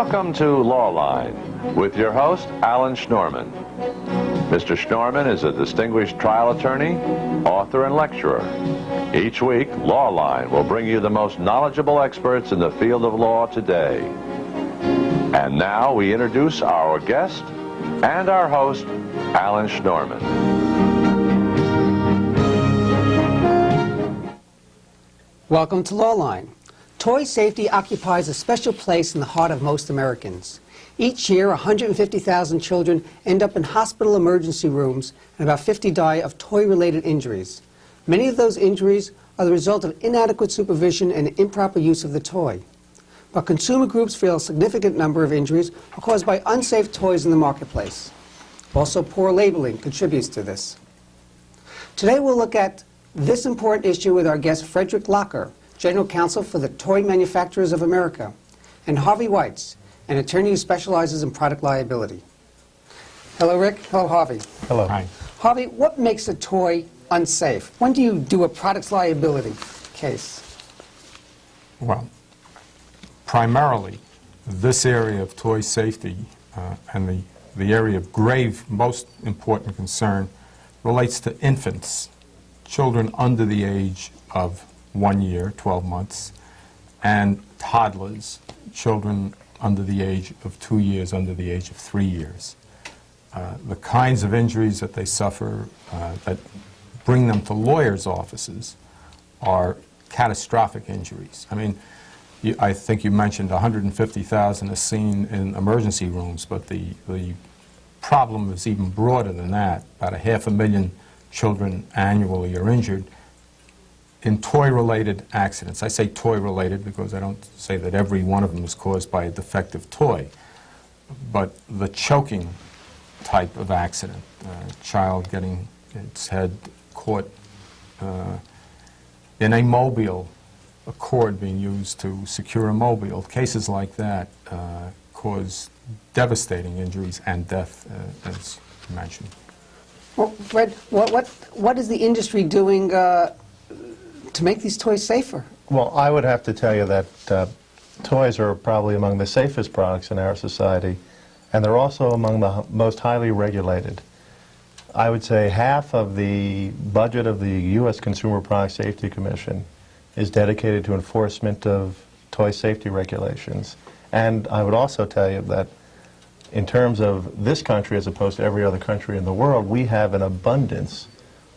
Welcome to Lawline with your host, Alan Schnorman. Mr. Schnorman is a distinguished trial attorney, author, and lecturer. Each week, Lawline will bring you the most knowledgeable experts in the field of law today. And now we introduce our guest and our host, Alan Schnorman. Welcome to Lawline. Toy safety occupies a special place in the heart of most Americans. Each year, 150,000 children end up in hospital emergency rooms, and about 50 die of toy-related injuries. Many of those injuries are the result of inadequate supervision and improper use of the toy. But consumer groups feel a significant number of injuries are caused by unsafe toys in the marketplace. Also, poor labeling contributes to this. Today we'll look at this important issue with our guest Frederick Locker, General Counsel for the Toy Manufacturers of America, and Harvey Weitz, an attorney who specializes in product liability. Hello, Rick. Hello, Harvey. Hello. Hi. Harvey, what makes a toy unsafe? When do you do a product liability case? Well, primarily, this area of toy safety and the area of grave, most important concern relates to infants, children under the age of 1 year, 12 months, and toddlers, children under the age of 2 years, under the age of 3 years. The kinds of injuries that they suffer that bring them to lawyers' offices are catastrophic injuries. I mean, I think you mentioned 150,000 are seen in emergency rooms, but the problem is even broader than that. About 500,000 children annually are injured in toy-related accidents. I say toy-related because I don't say that every one of them is caused by a defective toy, but the choking type of accident, child getting its head caught in a mobile, a cord being used to secure a mobile. Cases like that cause devastating injuries and death, as you mentioned. Well, Fred, what is the industry doing to make these toys safer? Well, I would have to tell you that toys are probably among the safest products in our society, and they're also among the most highly regulated. I would say half of the budget of the U.S. Consumer Product Safety Commission is dedicated to enforcement of toy safety regulations. And I would also tell you that in terms of this country as opposed to every other country in the world, we have an abundance,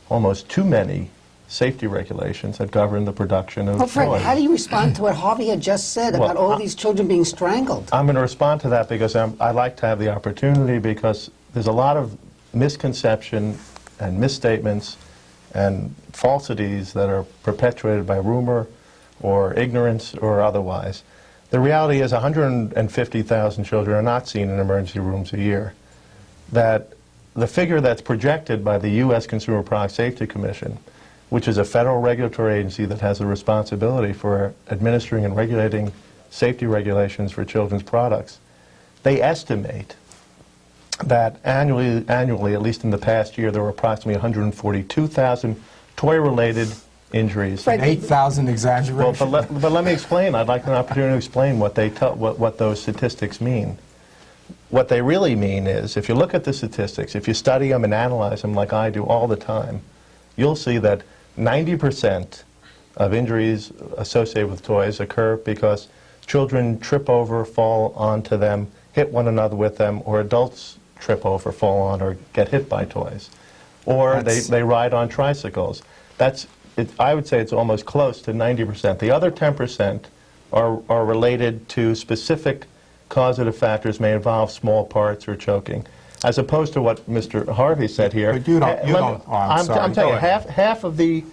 almost too many, safety regulations that govern the production of Well, Fred, toys. how do you respond to what Harvey had just said about all these children being strangled? I'm going to respond to that because I like to have the opportunity, because there's a lot of misconception and misstatements and falsities that are perpetuated by rumor or ignorance or otherwise. The reality is 150,000 children are not seen in emergency rooms a year. That the figure that's projected by the U.S. Consumer Product Safety Commission, which is a federal regulatory agency that has the responsibility for administering and regulating safety regulations for children's products, they estimate that annually, at least in the past year, there were approximately 142,000 toy-related injuries. Fred, 8,000 exaggeration. Well, but let me explain. I'd like an opportunity to explain what those statistics mean. What they really mean is, if you look at the statistics, if you study them and analyze them like I do all the time, you'll see that 90% of injuries associated with toys occur because children trip over, fall onto them, hit one another with them, or adults trip over, fall on, or get hit by toys. Or they ride on tricycles. I would say it's almost close to 90%. The other 10% are related to specific causative factors, may involve small parts or choking, as opposed to what Mr. Harvey said here. But you don't, I'm telling you, half of the,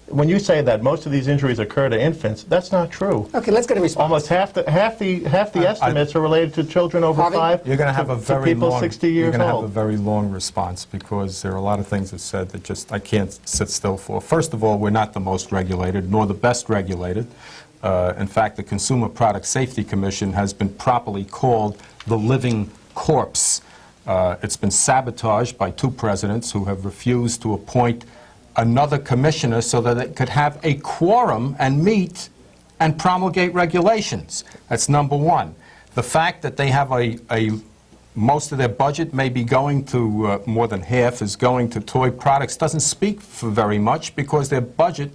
when you say that most of these injuries occur to infants, that's not true. Okay, let's get a response. Almost half the estimates are related to children over Harvey? 5 You're going to have a very people long, 60 years you're going to have old. a very long response, because there are a lot of things that said that just I can't sit still for. First of all, we're not the most regulated nor the best regulated. In fact, the Consumer Product Safety Commission has been properly called the living corpse. It's been sabotaged by 2 presidents who have refused to appoint another commissioner so that it could have a quorum and meet and promulgate regulations. That's number one. The fact that they have most of their budget may be going to, more than half is going to toy products, doesn't speak for very much because their budget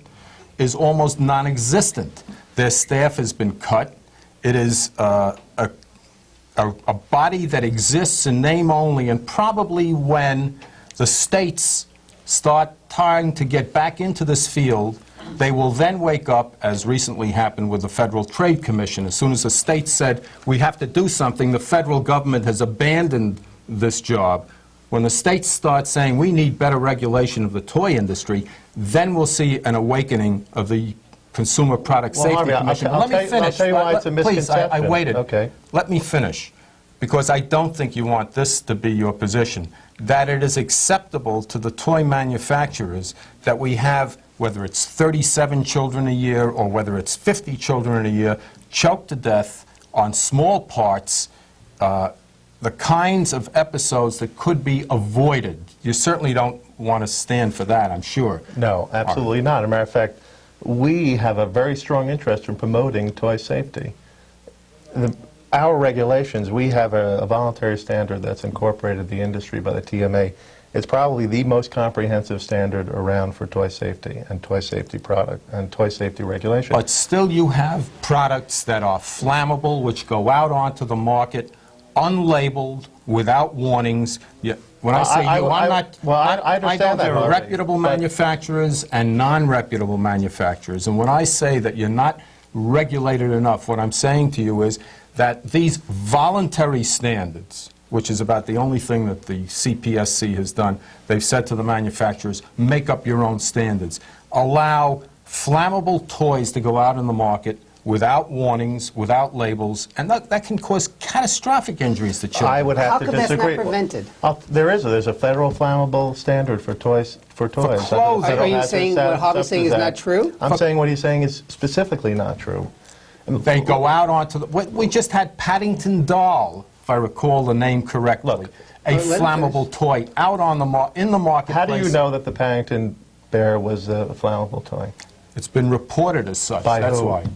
is almost non-existent. Their staff has been cut. It is a body that exists in name only, and probably when the states start trying to get back into this field, they will then wake up, as recently happened with the Federal Trade Commission. As soon as the states said, we have to do something, the federal government has abandoned this job. When the states start saying, we need better regulation of the toy industry, then we'll see an awakening of the Consumer Product Safety Harvey, Commission. I'll Let me finish. I'll tell you why it's a Please, misconception. I waited. Okay. Let me finish, because I don't think you want this to be your position, that it is acceptable to the toy manufacturers that we have, whether it's 37 children a year or whether it's 50 children a year, choked to death on small parts, the kinds of episodes that could be avoided. You certainly don't want to stand for that, I'm sure. No, absolutely not. As a matter of fact, we have a very strong interest in promoting toy safety. Our regulations, we have a voluntary standard that's incorporated in the industry by the TMA. It's probably the most comprehensive standard around for toy safety and toy safety product and toy safety regulation. But still you have products that are flammable, which go out onto the market, unlabeled, without warnings. When I say you, I'm not... Well, I understand know that, there are Harvey, reputable but- manufacturers and non-reputable manufacturers. And when I say that you're not regulated enough, what I'm saying to you is that these voluntary standards, which is about the only thing that the CPSC has done, they've said to the manufacturers, make up your own standards. Allow flammable toys to go out in the market without warnings, without labels, and that can cause catastrophic injuries to children. I would have How to come that's not disagree. prevented? There's a federal flammable standard for toys. clothes. Are you saying what Harvey's saying is not true? I'm saying what he's saying is specifically not true. They go out onto the... We just had Paddington Doll, if I recall the name correctly, Look, a let him flammable toy out on the in the marketplace. How do you know that the Paddington Bear was a flammable toy? It's been reported as such. By That's who? why.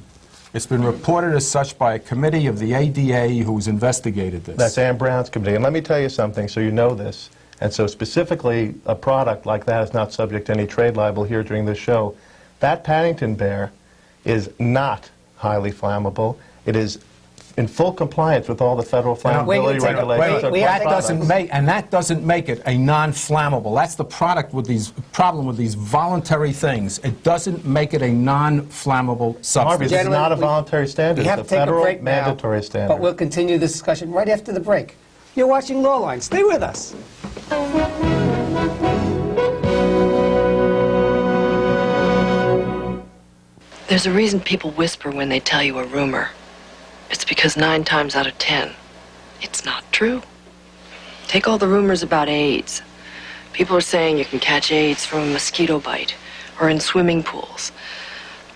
It's been reported as such by a committee of the ADA who's investigated this. That's Ann Brown's committee. And let me tell you something so you know this. And so specifically, a product like that is not subject to any trade libel here during this show. That Paddington Bear is not highly flammable. It is in full compliance with all the federal flammability regulations. wait, that doesn't make it a non-flammable. That's the problem with these voluntary things. It doesn't make it a non-flammable Harvey, substance. this is not a voluntary standard. We have It's to a take a federal break now, mandatory standard. but we'll continue this discussion right after the break. You're watching Lawline. Stay with us. There's a reason people whisper when they tell you a rumor. It's because 9 times out of 10, it's not true. Take all the rumors about AIDS. People are saying you can catch AIDS from a mosquito bite or in swimming pools.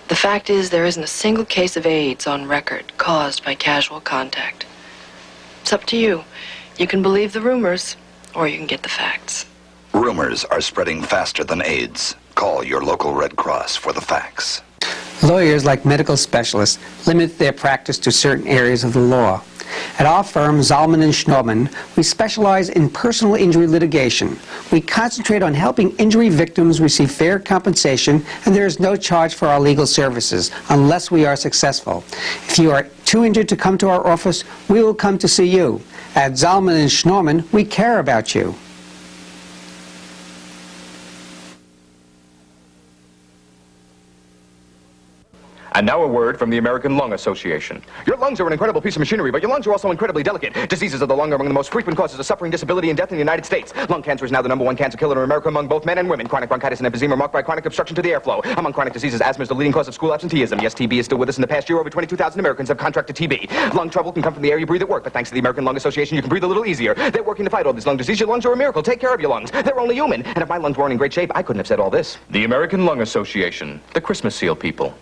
The fact is there isn't a single case of AIDS on record caused by casual contact. It's up to you. You can believe the rumors, or you can get the facts. Rumors are spreading faster than AIDS. Call your local Red Cross for the facts. Lawyers, like medical specialists, limit their practice to certain areas of the law. At our firm, Zalman & Schnorman, we specialize in personal injury litigation. We concentrate on helping injury victims receive fair compensation, and there is no charge for our legal services unless we are successful. If you are too injured to come to our office, we will come to see you. At Zalman & Schnorman, we care about you. And now a word from the American Lung Association. Your lungs are an incredible piece of machinery, but your lungs are also incredibly delicate. Diseases of the lung are among the most frequent causes of suffering, disability, and death in the United States. Lung cancer is now the #1 cancer killer in America among both men and women. Chronic bronchitis and emphysema are marked by chronic obstruction to the airflow. Among chronic diseases, asthma is the leading cause of school absenteeism. Yes, TB is still with us. In the past year, over 22,000 Americans have contracted TB. Lung trouble can come from the air you breathe at work, but thanks to the American Lung Association, you can breathe a little easier. They're working to fight all this lung disease. Your lungs are a miracle. Take care of your lungs. They're only human. And if my lungs weren't in great shape, I couldn't have said all this. The American Lung Association. The Christmas seal people.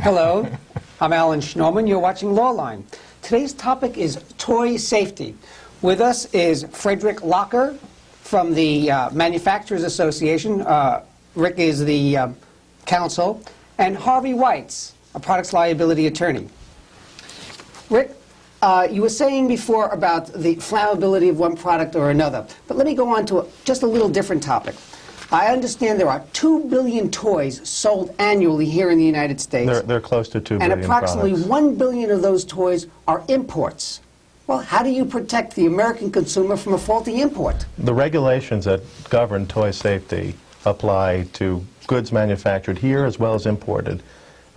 Hello, I'm Alan Schnorman. You're watching Lawline. Today's topic is toy safety. With us is Frederick Locker from the Manufacturers Association, Rick is the counsel, and Harvey Weitz, a products liability attorney. Rick, you were saying before about the flammability of one product or another, but let me go on to just a little different topic. I understand there are 2 billion toys sold annually here in the United States. They're close to 2 billion and approximately products. 1 billion of those toys are imports. Well, how do you protect the American consumer from a faulty import? The regulations that govern toy safety apply to goods manufactured here as well as imported.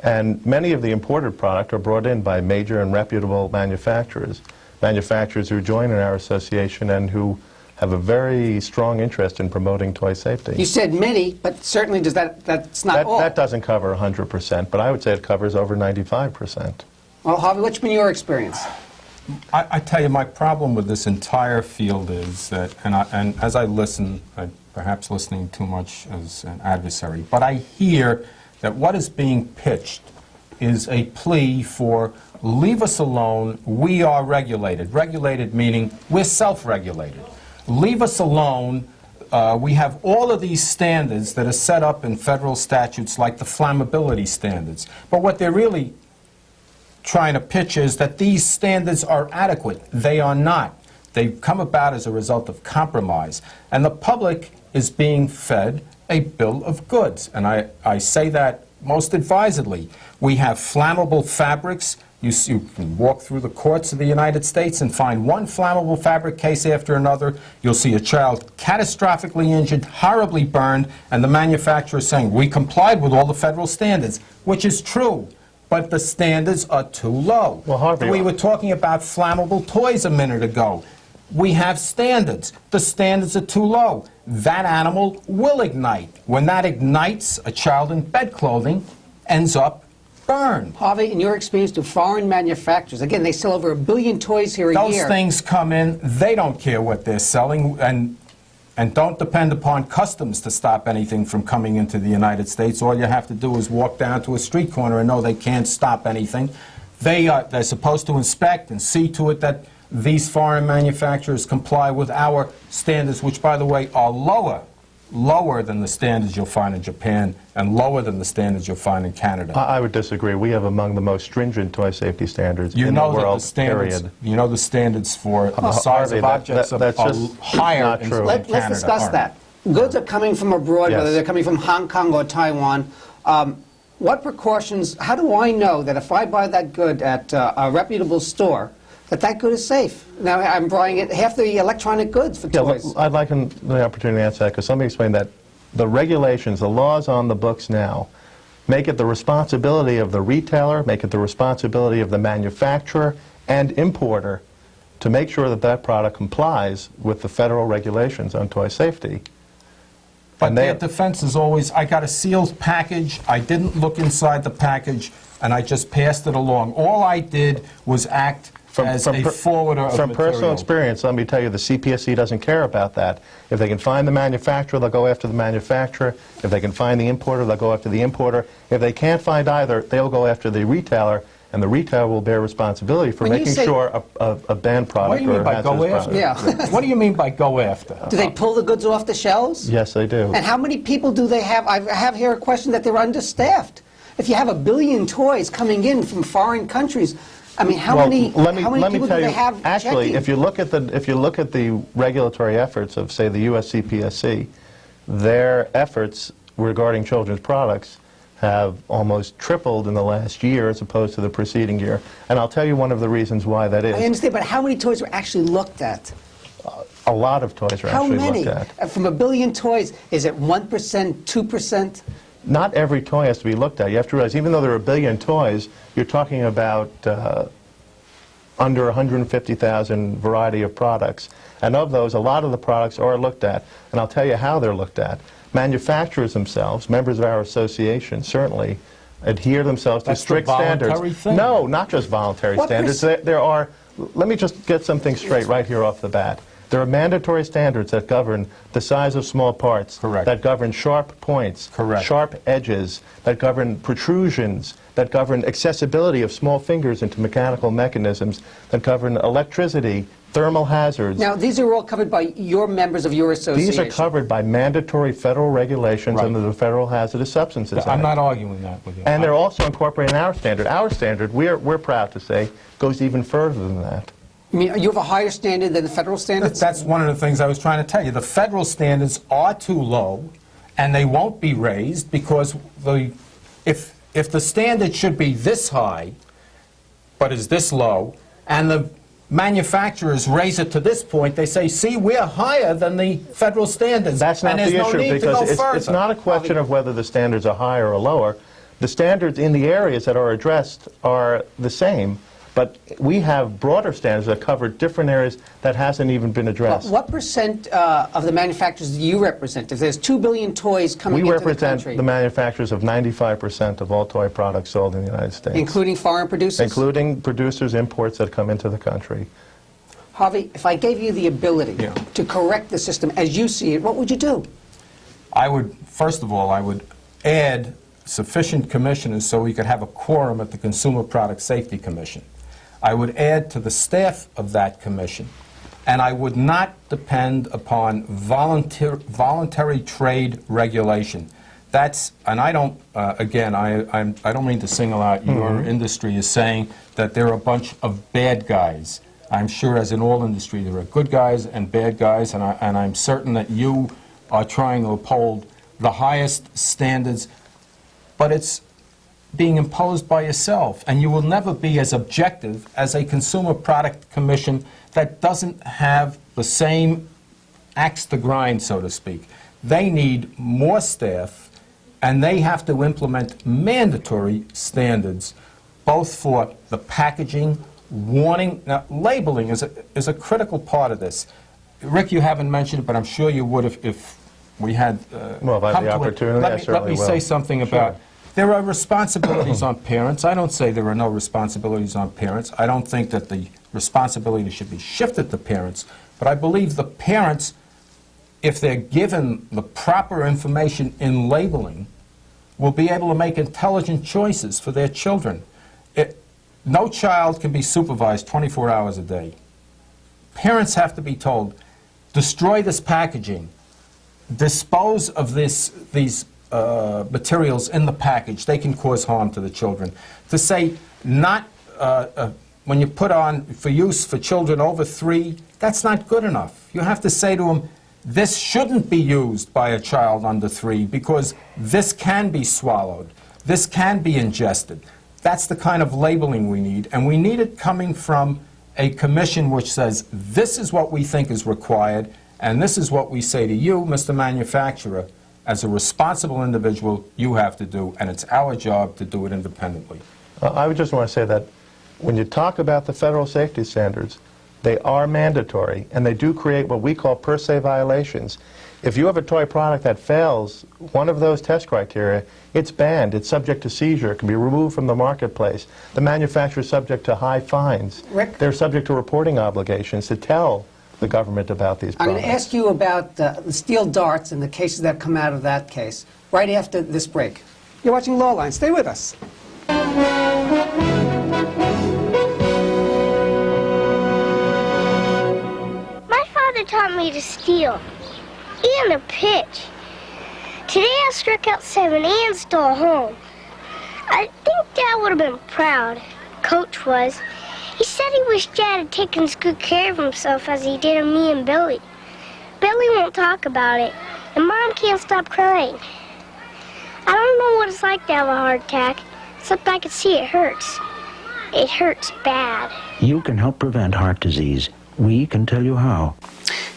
And many of the imported product are brought in by major and reputable manufacturers, manufacturers who join in our association and who have a very strong interest in promoting toy safety. You said many, but certainly that's not all. That doesn't cover 100%, but I would say it covers over 95%. Well, Harvey, what's been your experience? I tell you, my problem with this entire field is that, and as I listen, I'm perhaps listening too much as an adversary, but I hear that what is being pitched is a plea for leave us alone, we are regulated. Regulated meaning we're self-regulated. Leave us alone. We have all of these standards that are set up in federal statutes like the flammability standards. But what they're really trying to pitch is that these standards are adequate. They are not. They've come about as a result of compromise. And the public is being fed a bill of goods. And I say that most advisedly. We have flammable fabrics. You can walk through the courts of the United States and find one flammable fabric case after another. You'll see a child catastrophically injured, horribly burned, and the manufacturer saying, we complied with all the federal standards, which is true, but the standards are too low. Well, Harvey, we were talking about flammable toys a minute ago. We have standards. The standards are too low. That animal will ignite. When that ignites, a child in bedclothing ends up burned. Harvey, in your experience, do foreign manufacturers, again, they sell over 1 billion toys here a year. Those things come in, they don't care what they're selling, and don't depend upon customs to stop anything from coming into the United States. All you have to do is walk down to a street corner and know they can't stop anything. They're supposed to inspect and see to it that these foreign manufacturers comply with our standards, which, by the way, are lower than the standards you'll find in Japan and lower than the standards you'll find in Canada. I would disagree. We have among the most stringent toy safety standards You in know the that world, the standards, period. You know the standards for the size of objects that's are just higher not in true. Canada. Let's discuss that. Goods are coming from abroad, Yes. whether they're coming from Hong Kong or Taiwan. What precautions, how do I know that if I buy that good at a reputable store, that good is safe? Now, I'm buying it half the electronic goods for toys. I'd like the opportunity to answer that, because let me explain that. The regulations, the laws on the books now, make it the responsibility of the retailer, make it the responsibility of the manufacturer and importer to make sure that that product complies with the federal regulations on toy safety. But And their defense is always, I got a sealed package, I didn't look inside the package, and I just passed it along. All I did was act as a forwarder of From material. personal experience, let me tell you, the CPSC doesn't care about that. If they can find the manufacturer, they'll go after the manufacturer. If they can find the importer, they'll go after the importer. If they can't find either, they'll go after the retailer, and the retailer will bear responsibility for When you making say- sure a banned What product do you mean or a by hazardous go after? product. Yeah. What do you mean by go after? Do they pull the goods off the shelves? Yes, they do. And how many people do they have? I have here a question that they're understaffed. If you have 1 billion toys coming in from foreign countries, I mean, how many let me people do tell they you, have actually, checking? if you look at the regulatory efforts of, say, the U.S. CPSC, their efforts regarding children's products have almost tripled in the last year as opposed to the preceding year. And I'll tell you one of the reasons why that I is. understand, but how many toys were actually looked at? A lot of toys are How actually many? looked at. From 1 billion toys, is it 1%, 2%? Not every toy has to be looked at. You have to realize, even though there are 1 billion toys, you're talking about under 150,000 variety of products. And of those, a lot of the products are looked at. And I'll tell you how they're looked at. Manufacturers themselves, members of our association, certainly adhere themselves That's to the strict standards. voluntary thing. No, not just voluntary What standards. There are, let me just get something straight right here off the bat. There are mandatory standards that govern the size of small parts, Correct. that govern sharp points, Correct. sharp edges, that govern protrusions, that govern accessibility of small fingers into mechanical mechanisms, that govern electricity, thermal hazards. Now, these are all covered by your members of your association. These are covered by mandatory federal regulations Right. under the Federal Hazardous Substances Act. I'm not arguing that with you. And they're also incorporated in our standard. Our standard, we're proud to say, goes even further than that. I mean, you have a higher standard than the federal standards? That's one of the things I was trying to tell you. The federal standards are too low, and they won't be raised because if the standard should be this high, but is this low, and the manufacturers raise it to this point, they say, see, we're higher than the federal standards. That's not and there's the no issue, need to go because further. it's not a question of whether the standards are higher or lower. The standards in the areas that are addressed are the same, but we have broader standards that cover different areas that hasn't even been addressed. What percent of the manufacturers do you represent? If there's 2 billion toys coming We into the represent country, the manufacturers of 95% of all toy products sold in the United States. including foreign producers? Including producers' imports that come into the country. Harvey, if I gave you the ability Yeah. to correct the system as you see it, what would you do? I would, first of all, I would add sufficient commissioners so we could have a quorum at the Consumer Product Safety Commission. I would add to the staff of that commission, and I would not depend upon voluntary trade regulation. That's, and I don't, again, I don't mean to single out your industry as saying that there are a bunch of bad guys. I'm sure, as in all industry, there are good guys and bad guys, and I'm certain that you are trying to uphold the highest standards, but it's being imposed by yourself, and you will never be as objective as a Consumer Product Commission that doesn't have the same axe to grind, so to speak. They need more staff, and they have to implement mandatory standards, both for the packaging, warning. Now, labeling is a critical part of this. Rick, you haven't mentioned it, but I'm sure you would if we had Well, if I come had the to it. opportunity, I Let me certainly will. say something about, Sure. there are responsibilities on parents. I don't say there are no responsibilities on parents. I don't think that the responsibility should be shifted to parents, but I believe the parents, if they're given the proper information in labeling, will be able to make intelligent choices for their children. No child can be supervised 24 hours a day. Parents have to be told, destroy this packaging, dispose of these materials in the package. They can cause harm to the children. To say not, when you put on for use for children over 3, that's not good enough. You have to say to them, this shouldn't be used by a child under 3 because this can be swallowed. This can be ingested. That's the kind of labeling we need, and we need it coming from a commission which says, this is what we think is required, and this is what we say to you, Mr. Manufacturer, as a responsible individual, you have to do, and it's our job to do it independently. I would just want to say that when you talk about the federal safety standards, they are mandatory, and they do create what we call per se violations. If you have a toy product that fails one of those test criteria, it's banned, it's subject to seizure, it can be removed from the marketplace. The manufacturer is subject to high fines. Rick? They're subject to reporting obligations to tell the government about these I'm products. going to ask you about the steel darts and the cases that come out of that case right after this break. You're watching Lawline. Stay with us. My father taught me to steal and to pitch. Today I struck out 7 and stole home. I think Dad would have been proud. Coach was. He said he wished Dad had taken as good care of himself as he did of me and Billy. Billy won't talk about it, and Mom can't stop crying. I don't know what it's like to have a heart attack, except I can see it hurts. It hurts bad. You can help prevent heart disease. We can tell you how.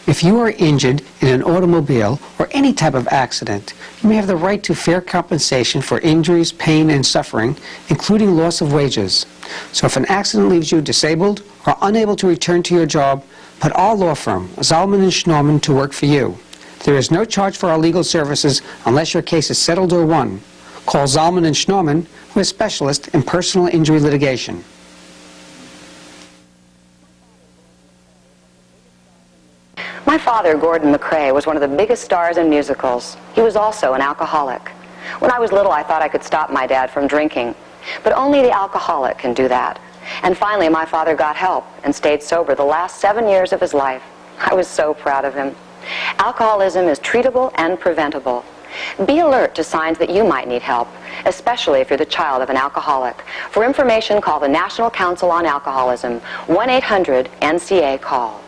If you are injured in an automobile or any type of accident, you may have the right to fair compensation for injuries, pain, and suffering, including loss of wages. So if an accident leaves you disabled or unable to return to your job, put our law firm, Zalman & Schnorman, to work for you. There is no charge for our legal services unless your case is settled or won. Call Zalman & Schnorman, who is specialist in personal injury litigation. My father, Gordon McCrae, was one of the biggest stars in musicals. He was also an alcoholic. When I was little, I thought I could stop my dad from drinking. But only the alcoholic can do that. And finally, my father got help and stayed sober the last 7 years of his life. I was so proud of him. Alcoholism is treatable and preventable. Be alert to signs that you might need help, especially if you're the child of an alcoholic. For information, call the National Council on Alcoholism, 1-800-NCA-CALL.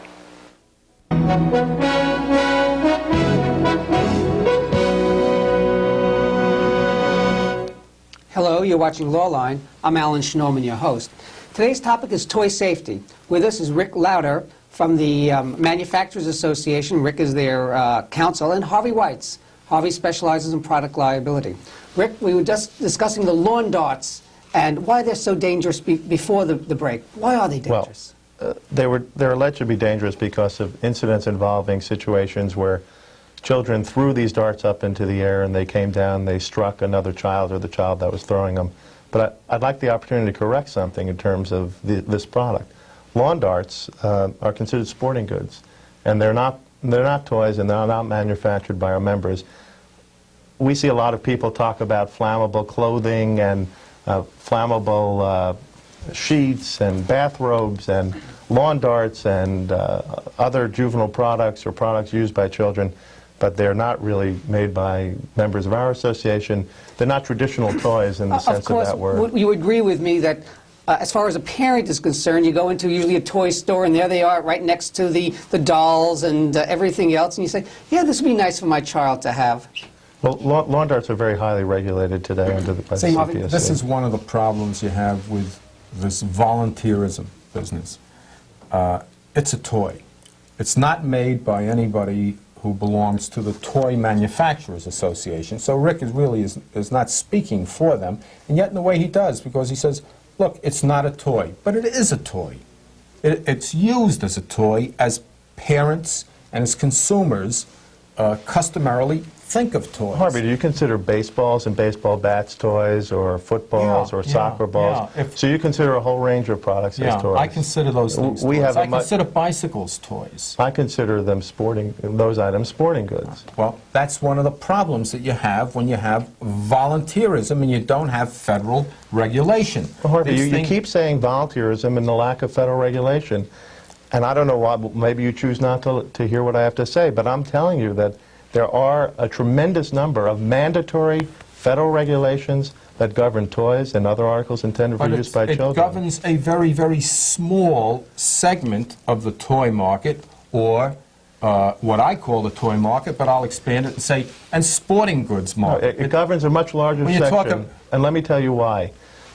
Hello, you're watching Lawline. I'm Alan Schnorman, your host. Today's topic is toy safety. With us is Rick Lauder from the Manufacturers Association. Rick is their counsel, and Harvey Weitz. Harvey specializes in product liability. Rick, we were just discussing the lawn darts and why they're so dangerous before the break. Why are they dangerous? Well, they're alleged to be dangerous because of incidents involving situations where children threw these darts up into the air and they came down, they struck another child or the child that was throwing them. But I'd like the opportunity to correct something in terms of this product. Lawn darts are considered sporting goods, and they're not toys, and they're not manufactured by our members. We see a lot of people talk about flammable clothing and flammable sheets and bathrobes and lawn darts and other juvenile products or products used by children, but they're not really made by members of our association. They're not traditional toys in the sense of that word. You agree with me that as far as a parent is concerned, you go into usually a toy store, and there they are right next to the dolls and everything else, and you say, yeah, this would be nice for my child to have. Well, lawn darts are very highly regulated today under the CPSC. This is one of the problems you have with this volunteerism business. It's a toy. It's not made by anybody who belongs to the Toy Manufacturers Association. So Rick is not speaking for them, and yet in the way he does, because he says, look, it's not a toy, but it is a toy. It's used as a toy as parents and as consumers customarily think of toys. Harvey, do you consider baseballs and baseball bats toys, or footballs or soccer balls? So you consider a whole range of products as toys? I consider those things toys. I consider bicycles toys. I consider them those items sporting goods. Well, that's one of the problems that you have when you have volunteerism and you don't have federal regulation. Well, Harvey, you keep saying volunteerism and the lack of federal regulation, and I don't know why. Maybe you choose not to hear what I have to say, but I'm telling you that there are a tremendous number of mandatory federal regulations that govern toys and other articles intended for use by children. It governs a very, very small segment of the toy market, or what I call the toy market, but I'll expand it and say, and sporting goods market. No, it governs a much larger section, and let me tell you why.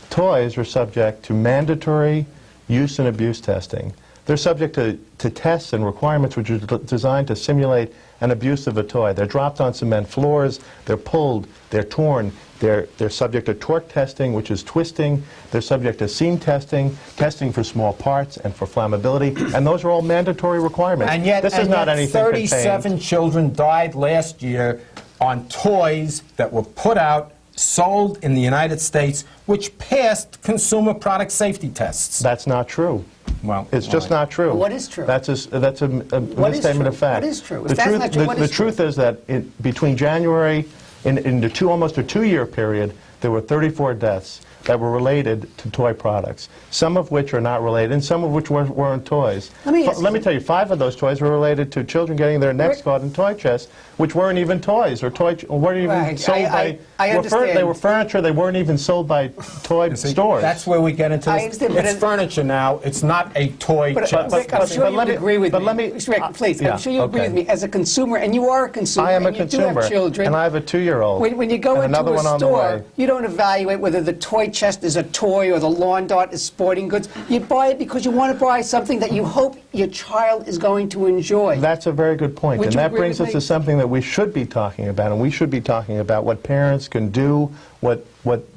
Toys are subject to mandatory use and abuse testing. They're subject to tests and requirements which are designed to simulate an abuse of a toy. They're dropped on cement floors, they're pulled, they're torn, they're subject to torque testing, which is twisting, they're subject to seam testing, testing for small parts and for flammability, and those are all mandatory requirements. And yet, this is not anything 37 contained. children died last year on toys that were put out, sold in the United States, which passed consumer product safety tests. That's not true. Well, it's just not true. Well, what is true? That's a misstatement of fact. What is true? The truth is that between January, in almost a 2-year period, there were 34 deaths that were related to toy products, some of which are not related, and some of which weren't toys. Let me tell you, 5 of those toys were related to children getting their necks caught in toy chests, which weren't even toys, or weren't even sold by... They were furniture, they weren't even sold by toy stores. That's where we get into this. It's furniture now, it's not a toy chest. Rick, I'm sure you would agree with me. Rick, please, I'm sure you agree with me. As a consumer, and you are a consumer, I am a consumer, consumer, have children, and I have a 2-year-old. When you go into a store, you don't evaluate whether the toy chest is a toy or the lawn dart is sporting goods. You buy it because you want to buy something that you hope your child is going to enjoy. That's a very good point, and that brings us to something that we should be talking about, and we should be talking about what parents can do, what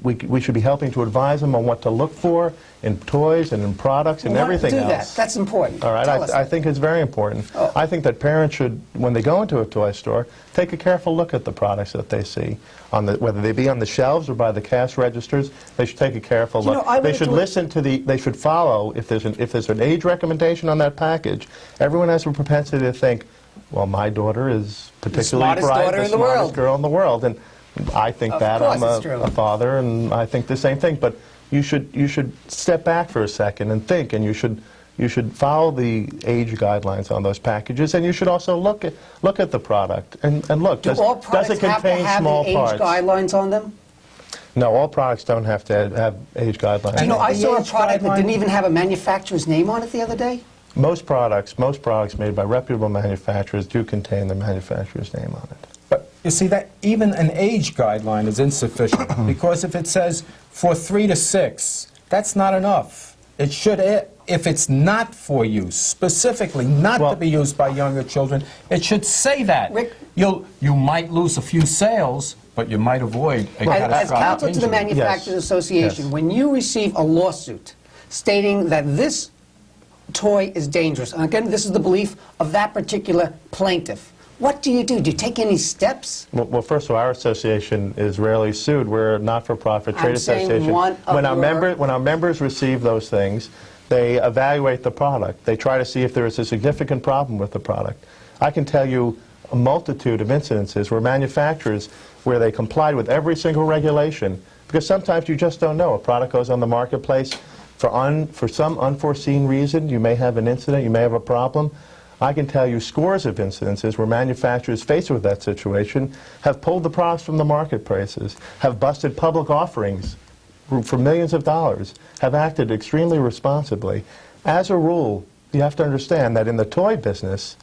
we should be helping to advise them on what to look for in toys and in products and everything else. Do that. That's important. All right, I think it's very important. I think that parents should, when they go into a toy store, take a careful look at the products that they see, whether they be on the shelves or by the cash registers. They should take a careful look. They should listen to they should follow, if there's an age recommendation on that package. Everyone has a propensity to think, well, my daughter is particularly bright, the smartest girl in the world. And I think Of that. course I'm it's true. a father, and I think the same thing. But you should step back for a second and think, and you should follow the age guidelines on those packages, and you should also look at the product and look. Do all products does it contain have to have small the age parts? guidelines on them? No, all products don't have to have age guidelines. Do you know, I the saw a age product that guideline- didn't even have a manufacturer's name on it the other day. Most products made by reputable manufacturers do contain the manufacturer's name on it. But you see that even an age guideline is insufficient because if it says for 3 to 6, that's not enough. It should, if it's not for use, specifically not to be used by younger children, it should say that. Rick- You might lose a few sales, but you might avoid a As catastrophic counsel to the injury. Manufacturers Yes. Association, Yes. when you receive a lawsuit stating that this toy is dangerous, and again, this is the belief of that particular plaintiff, what do? Do you take any steps? Well, first of all, our association is rarely sued. We're a not-for-profit trade I'm saying association. one of When your- our members receive those things, they evaluate the product. They try to see if there is a significant problem with the product. I can tell you a multitude of incidences where manufacturers, where they complied with every single regulation, because sometimes you just don't know. A product goes on the marketplace for some unforeseen reason. You may have an incident, you may have a problem. I can tell you scores of incidences where manufacturers faced with that situation have pulled the products from the marketplaces, have busted public offerings for millions of dollars, have acted extremely responsibly. As a rule, you have to understand that in the toy business,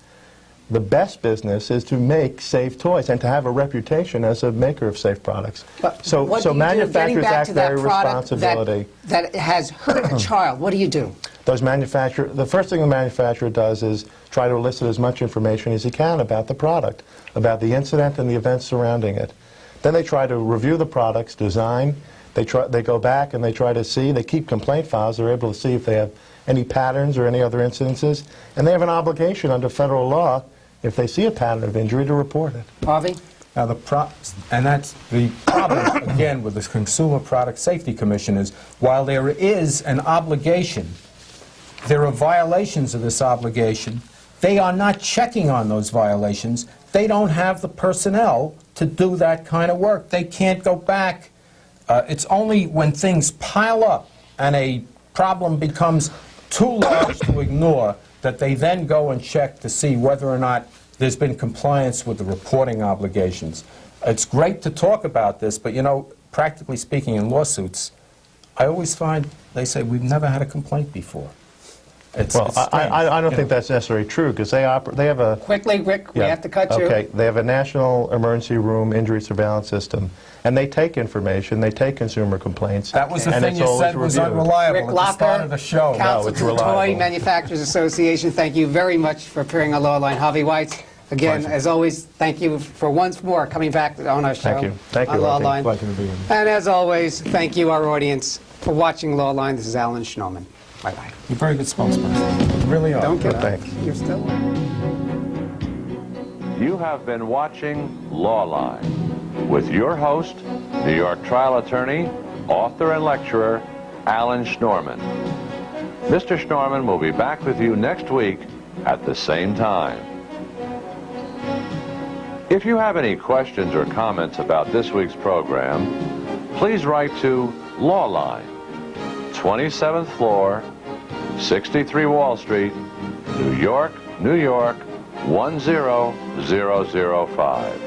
the best business is to make safe toys and to have a reputation as a maker of safe products. But So what do you do? manufacturers Getting back act to that very product responsibility. that has hurt a child, what do you do? The first thing the manufacturer does is try to elicit as much information as he can about the product, about the incident and the events surrounding it. Then they try to review the product's design. They go back and they try to see, they keep complaint files. They're able to see if they have any patterns or any other incidences. And they have an obligation under federal law, if they see a pattern of injury, to report it. Harvey? Now, and that's the problem, again, with the Consumer Product Safety Commission is, while there is an obligation, there are violations of this obligation. They are not checking on those violations. They don't have the personnel to do that kind of work. They can't go back. It's only when things pile up and a problem becomes too large to ignore that they then go and check to see whether or not there's been compliance with the reporting obligations. It's great to talk about this, but you know, practically speaking in lawsuits, I always find they say, we've never had a complaint before. Well, I don't think that's necessarily true, because they have a... Quickly, Rick, we have to cut you. Okay, they have a national emergency room injury surveillance system, and they take information, they take consumer complaints. That was the and thing it's you always said was reviewed. unreliable Rick at the start Locker, of the show. counsel it's to the reliable. Toy Manufacturers Association, thank you very much for appearing on Lawline. Harvey White, again, Pleasure. as always, thank you for once more coming back on our show. Thank you. Thank you, on Rocky. Lawline. Pleasure to be here. And as always, thank you, our audience, for watching Lawline. This is Alan Schnorman. Bye-bye. You're a very good spokesperson. You really are. Don't get up. Thanks. You're still... You have been watching Lawline with your host, New York trial attorney, author and lecturer, Alan Schnorman. Mr. Schnorman will be back with you next week at the same time. If you have any questions or comments about this week's program, please write to Lawline, 27th floor, 63 Wall Street, New York, New York, 10005.